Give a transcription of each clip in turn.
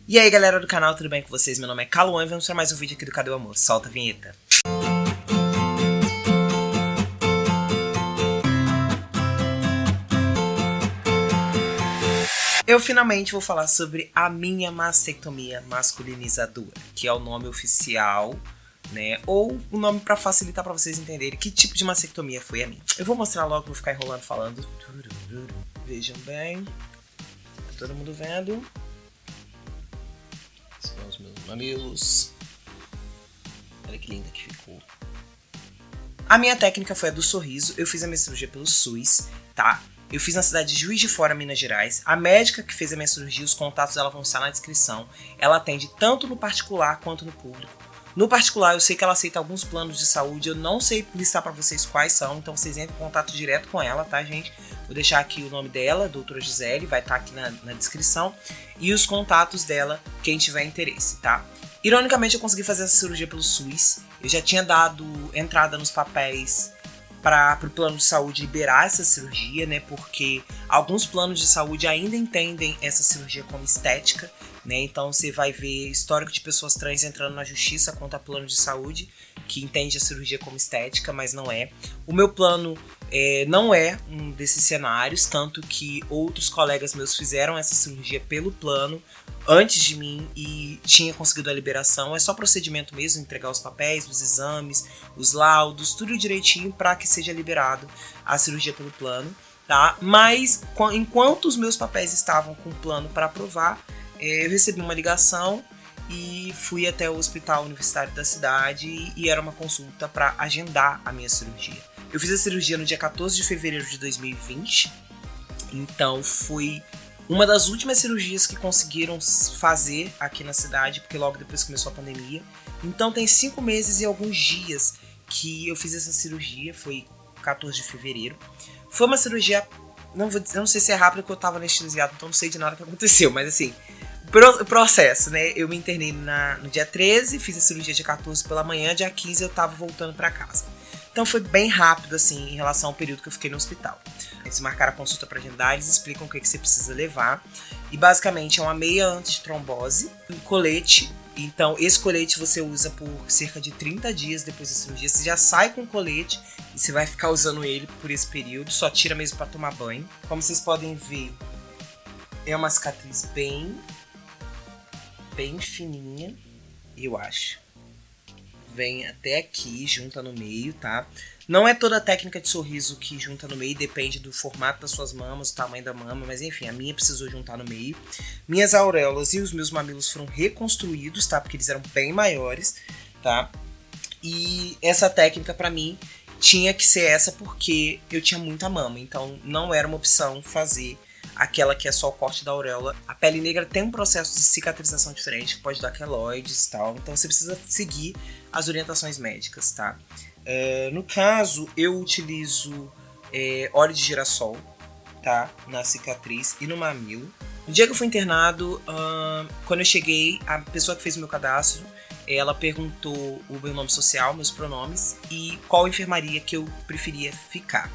E aí galera do canal, tudo bem com vocês? Meu nome é Caluan e vamos para mais um vídeo aqui do Cadê o Amor? Solta a vinheta. Eu finalmente vou falar sobre a minha mastectomia masculinizadora, que é o nome oficial, né? Ou o nome para facilitar para vocês entenderem que tipo de mastectomia foi a minha. Eu vou mostrar logo, vou ficar enrolando falando. Vejam bem. Tá todo mundo vendo? Esses são os meus mamilos. Olha que linda que ficou. A minha técnica foi a do sorriso. Eu fiz a minha cirurgia pelo SUS, tá? Eu fiz na cidade de Juiz de Fora, Minas Gerais. A médica que fez a minha cirurgia, os contatos dela vão estar na descrição. Ela atende tanto no particular quanto no público. No particular, eu sei que ela aceita alguns planos de saúde. Eu não sei listar pra vocês quais são, então vocês entram em contato direto com ela, tá, gente? Vou deixar aqui o nome dela, doutora Gisele, vai estar aqui na descrição. E os contatos dela, quem tiver interesse, tá? Ironicamente, eu consegui fazer essa cirurgia pelo SUS. Eu já tinha dado entrada nos papéis para o plano de saúde liberar essa cirurgia, né? Porque alguns planos de saúde ainda entendem essa cirurgia como estética, né? Então você vai ver histórico de pessoas trans entrando na justiça contra plano de saúde que entende a cirurgia como estética, mas não é. O meu plano não é um desses cenários, tanto que outros colegas meus fizeram essa cirurgia pelo plano antes de mim e tinha conseguido a liberação. É só procedimento mesmo, entregar os papéis, os exames, os laudos, tudo direitinho para que seja liberado a cirurgia pelo plano, tá? Mas enquanto os meus papéis estavam com o plano para aprovar, eu recebi uma ligação e fui até o hospital universitário da cidade e era uma consulta para agendar a minha cirurgia. Eu fiz a cirurgia no dia 14 de fevereiro de 2020, então foi uma das últimas cirurgias que conseguiram fazer aqui na cidade, porque logo depois começou a pandemia. Então tem 5 meses e alguns dias que eu fiz essa cirurgia, foi 14 de fevereiro. Foi uma cirurgia, não sei se é rápido porque eu tava anestesiado, então não sei de nada que aconteceu, mas assim, processo, né? Eu me internei no dia 13, fiz a cirurgia dia 14 pela manhã, dia 15 eu tava voltando pra casa. Então foi bem rápido, assim, em relação ao período que eu fiquei no hospital. Eles marcaram a consulta para agendar, eles explicam o que você precisa levar. E basicamente é uma meia antitrombose, um colete. Então esse colete você usa por cerca de 30 dias depois da cirurgia. Você já sai com o colete e você vai ficar usando ele por esse período. Só tira mesmo para tomar banho. Como vocês podem ver, é uma cicatriz bem fininha, eu acho. Vem até aqui, junta no meio, tá? Não é toda a técnica de sorriso que junta no meio, depende do formato das suas mamas, do tamanho da mama, mas enfim, a minha precisou juntar no meio. Minhas auréolas e os meus mamilos foram reconstruídos, tá? Porque eles eram bem maiores, tá? E essa técnica pra mim tinha que ser essa porque eu tinha muita mama, então não era uma opção fazer aquela que é só o corte da auréola. A pele negra tem um processo de cicatrização diferente, que pode dar queloides e tal, então você precisa seguir as orientações médicas, tá? No caso, eu utilizo óleo de girassol, tá? Na cicatriz e no mamilo. No dia que eu fui internado, quando eu cheguei, a pessoa que fez o meu cadastro, ela perguntou o meu nome social, meus pronomes e qual enfermaria que eu preferia ficar.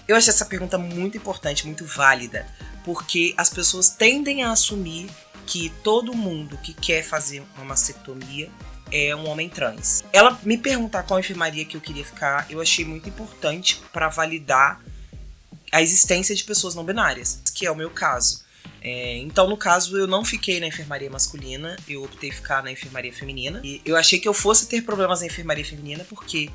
Eu achei essa pergunta muito importante, muito válida, porque as pessoas tendem a assumir que todo mundo que quer fazer uma mastectomia é um homem trans. Ela me perguntar qual enfermaria que eu queria ficar, eu achei muito importante para validar a existência de pessoas não binárias, que é o meu caso. Então, no caso, eu não fiquei na enfermaria masculina, eu optei ficar na enfermaria feminina. E eu achei que eu fosse ter problemas na enfermaria feminina porque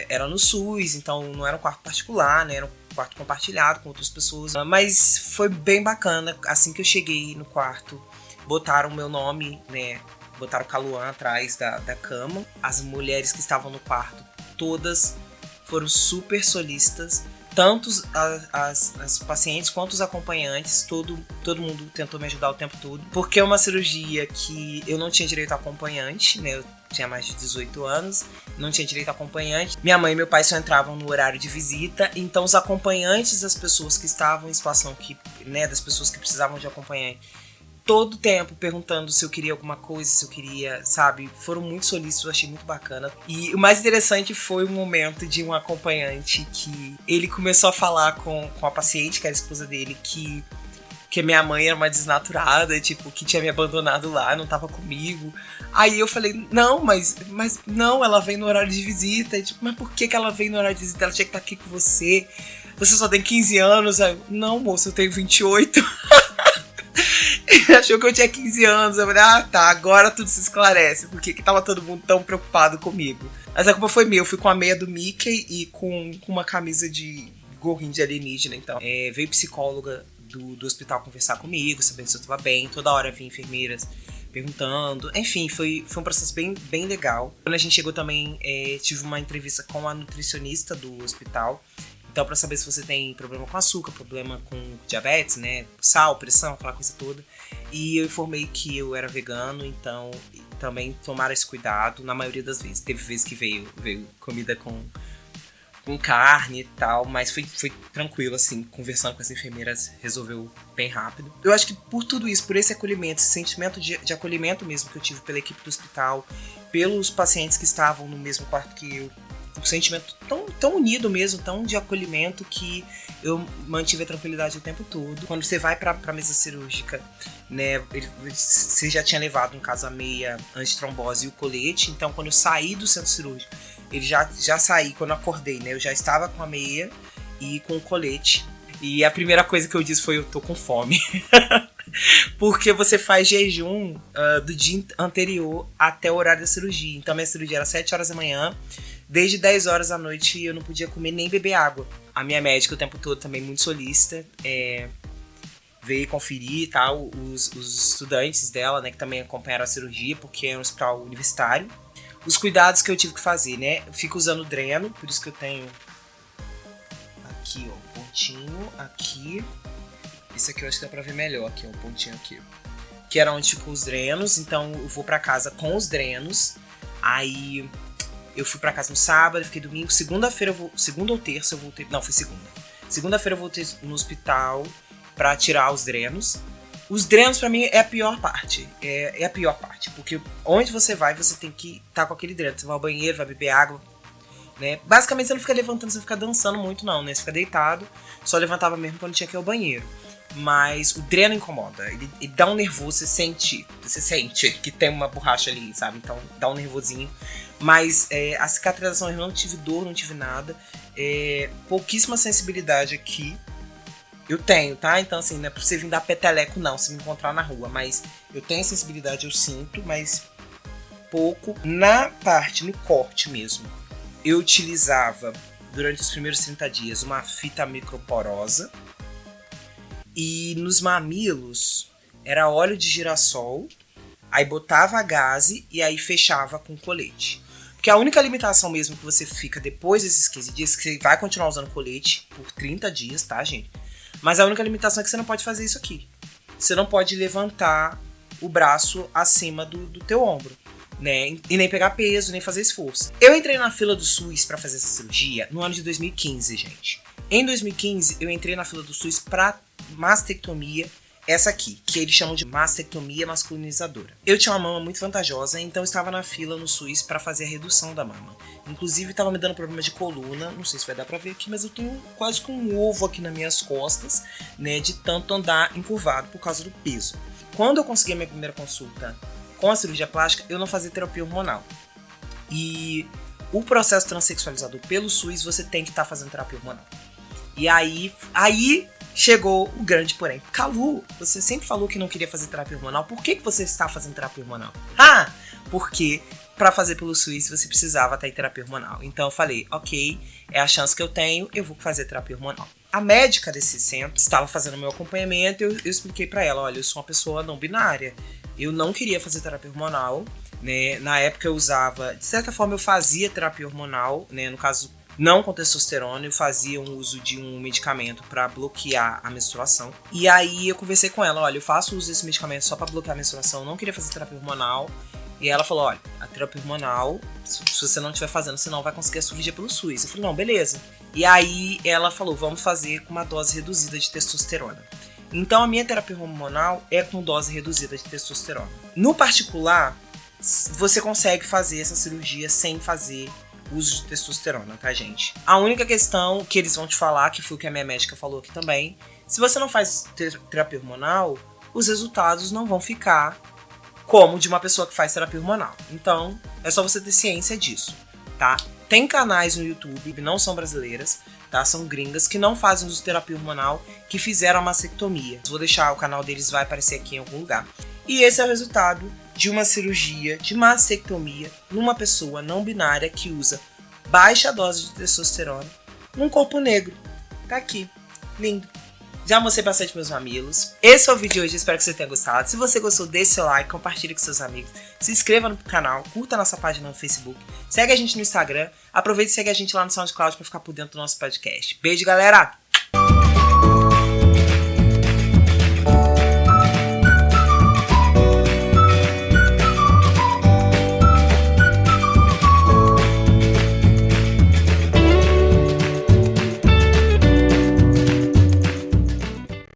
era no SUS, então não era um quarto particular, né? Era um quarto compartilhado com outras pessoas. Mas foi bem bacana, assim que eu cheguei no quarto, botaram o meu nome, né? Botaram o Caluan atrás da cama. As mulheres que estavam no quarto, todas foram super solícitas. Tanto as pacientes quanto os acompanhantes, todo mundo tentou me ajudar o tempo todo. Porque é uma cirurgia que eu não tinha direito a acompanhante, né? Eu tinha mais de 18 anos, não tinha direito a acompanhante. Minha mãe e meu pai só entravam no horário de visita, então os acompanhantes das pessoas que estavam em situação das pessoas que precisavam de acompanhante, todo tempo perguntando se eu queria alguma coisa, se eu queria, sabe? Foram muito solícitos, eu achei muito bacana. E o mais interessante foi o momento de um acompanhante que ele começou a falar com a paciente, que era a esposa dele, que que minha mãe era uma desnaturada, tipo, que tinha me abandonado lá, não tava comigo. Aí eu falei, não, mas não, ela vem no horário de visita. E, tipo, mas por que ela vem no horário de visita? Ela tinha que estar aqui com você. Você só tem 15 anos. Aí eu, não, moço, eu tenho 28. Ele achou que eu tinha 15 anos. Eu falei, ah, tá, agora tudo se esclarece. Por que tava todo mundo tão preocupado comigo? Mas a culpa foi minha. Eu fui com a meia do Mickey e com uma camisa de gorrinho de alienígena. Então, veio psicóloga do hospital conversar comigo, sabendo se eu tava bem. Toda hora vinha enfermeiras perguntando. Enfim, foi um processo bem, bem legal. Quando a gente chegou também, tive uma entrevista com a nutricionista do hospital. Então, pra saber se você tem problema com açúcar, problema com diabetes, né? Sal, pressão, aquela coisa toda. E eu informei que eu era vegano, então também tomaram esse cuidado na maioria das vezes. Teve vezes que veio comida com carne e tal, mas foi tranquilo, assim, conversando com as enfermeiras, resolveu bem rápido. Eu acho que por tudo isso, por esse acolhimento, esse sentimento de acolhimento mesmo que eu tive pela equipe do hospital, pelos pacientes que estavam no mesmo quarto que eu, um sentimento tão unido mesmo, tão de acolhimento, que eu mantive a tranquilidade o tempo todo. Quando você vai pra mesa cirúrgica, né, você já tinha levado, no caso, a meia antitrombose e o colete, então quando eu saí do centro cirúrgico, ele já saí, quando eu acordei, né, eu já estava com a meia e com o colete. E a primeira coisa que eu disse foi, eu tô com fome. Porque você faz jejum do dia anterior até o horário da cirurgia. Então minha cirurgia era 7 horas da manhã, desde 10 horas da noite eu não podia comer nem beber água. A minha médica o tempo todo também muito solícita, veio conferir e tal, os estudantes dela, né, que também acompanharam a cirurgia, porque é um hospital universitário. Os cuidados que eu tive que fazer, né, eu fico usando dreno, por isso que eu tenho aqui, ó, pontinho, aqui. Isso aqui eu acho que dá pra ver melhor, aqui, ó, um pontinho aqui. Que era onde ficam os drenos, então eu vou pra casa com os drenos. Aí eu fui pra casa no sábado, fiquei domingo. Segunda-feira, segunda ou terça eu voltei. Não, foi segunda. Segunda-feira eu voltei no hospital pra tirar os drenos. Os drenos pra mim é a pior parte. É a pior parte, porque onde você vai, você tem que estar com aquele dreno. Você vai ao banheiro, vai beber água, né? Basicamente você não fica levantando, você não fica dançando muito não, né? Você fica deitado, só levantava mesmo quando tinha que ir ao banheiro. Mas o dreno incomoda, ele dá um nervoso, você sente que tem uma borracha ali, sabe? Então dá um nervosinho. Mas a cicatrização eu não tive dor, não tive nada. Pouquíssima sensibilidade aqui eu tenho, tá? Então assim, não é pra você vir dar peteleco não, se me encontrar na rua. Mas eu tenho sensibilidade, eu sinto, mas pouco. Na parte, no corte mesmo, eu utilizava durante os primeiros 30 dias uma fita microporosa. E nos mamilos era óleo de girassol, aí botava a gaze e aí fechava com colete. Porque a única limitação mesmo que você fica depois desses 15 dias, que você vai continuar usando colete por 30 dias, tá, gente? Mas a única limitação é que você não pode fazer isso aqui. Você não pode levantar o braço acima do teu ombro, né? E nem pegar peso, nem fazer esforço. Eu entrei na fila do SUS pra fazer essa cirurgia no ano de 2015, gente. Em 2015, eu entrei na fila do SUS pra mastectomia, essa aqui, que eles chamam de mastectomia masculinizadora. Eu tinha uma mama muito vantajosa, então eu estava na fila no SUS para fazer a redução da mama. Inclusive estava me dando problema de coluna, não sei se vai dar para ver aqui, mas eu tenho quase que um ovo aqui nas minhas costas, né, de tanto andar encurvado por causa do peso. Quando eu consegui a minha primeira consulta com a cirurgia plástica, eu não fazia terapia hormonal. E o processo transexualizador pelo SUS, você tem que estar fazendo terapia hormonal. E aí chegou o grande porém. Calu, você sempre falou que não queria fazer terapia hormonal. Por que você está fazendo terapia hormonal? Porque para fazer pelo SUS você precisava estar em terapia hormonal. Então eu falei, ok, é a chance que eu tenho, eu vou fazer terapia hormonal. A médica desse centro estava fazendo meu acompanhamento e eu expliquei para ela, olha, eu sou uma pessoa não binária. Eu não queria fazer terapia hormonal, né? Na época eu usava, de certa forma eu fazia terapia hormonal, né? No caso, não com testosterona, eu fazia um uso de um medicamento para bloquear a menstruação. E aí eu conversei com ela, olha, eu faço uso desse medicamento só para bloquear a menstruação, não queria fazer terapia hormonal. E ela falou, olha, a terapia hormonal, se você não estiver fazendo, você não vai conseguir a cirurgia pelo SUS. Eu falei, não, beleza. E aí ela falou, vamos fazer com uma dose reduzida de testosterona. Então a minha terapia hormonal é com dose reduzida de testosterona. No particular, você consegue fazer essa cirurgia sem fazer uso de testosterona, tá, gente? A única questão que eles vão te falar, que foi o que a minha médica falou aqui também, Se você não faz terapia hormonal, os resultados não vão ficar como de uma pessoa que faz terapia hormonal. Então, é só você ter ciência disso, tá? Tem canais no YouTube, não são brasileiras, tá? São gringas, que não fazem uso de terapia hormonal, que fizeram a mastectomia. Vou deixar o canal deles, vai aparecer aqui em algum lugar. E esse é o resultado de uma cirurgia de mastectomia numa pessoa não binária que usa baixa dose de testosterona num corpo negro. Tá aqui. Lindo. Já mostrei bastante meus mamilos. Esse é o vídeo de hoje, espero que você tenha gostado. Se você gostou, deixe seu like, compartilhe com seus amigos. Se inscreva no canal, curta a nossa página no Facebook. Segue a gente no Instagram. Aproveite e segue a gente lá no SoundCloud para ficar por dentro do nosso podcast. Beijo, galera!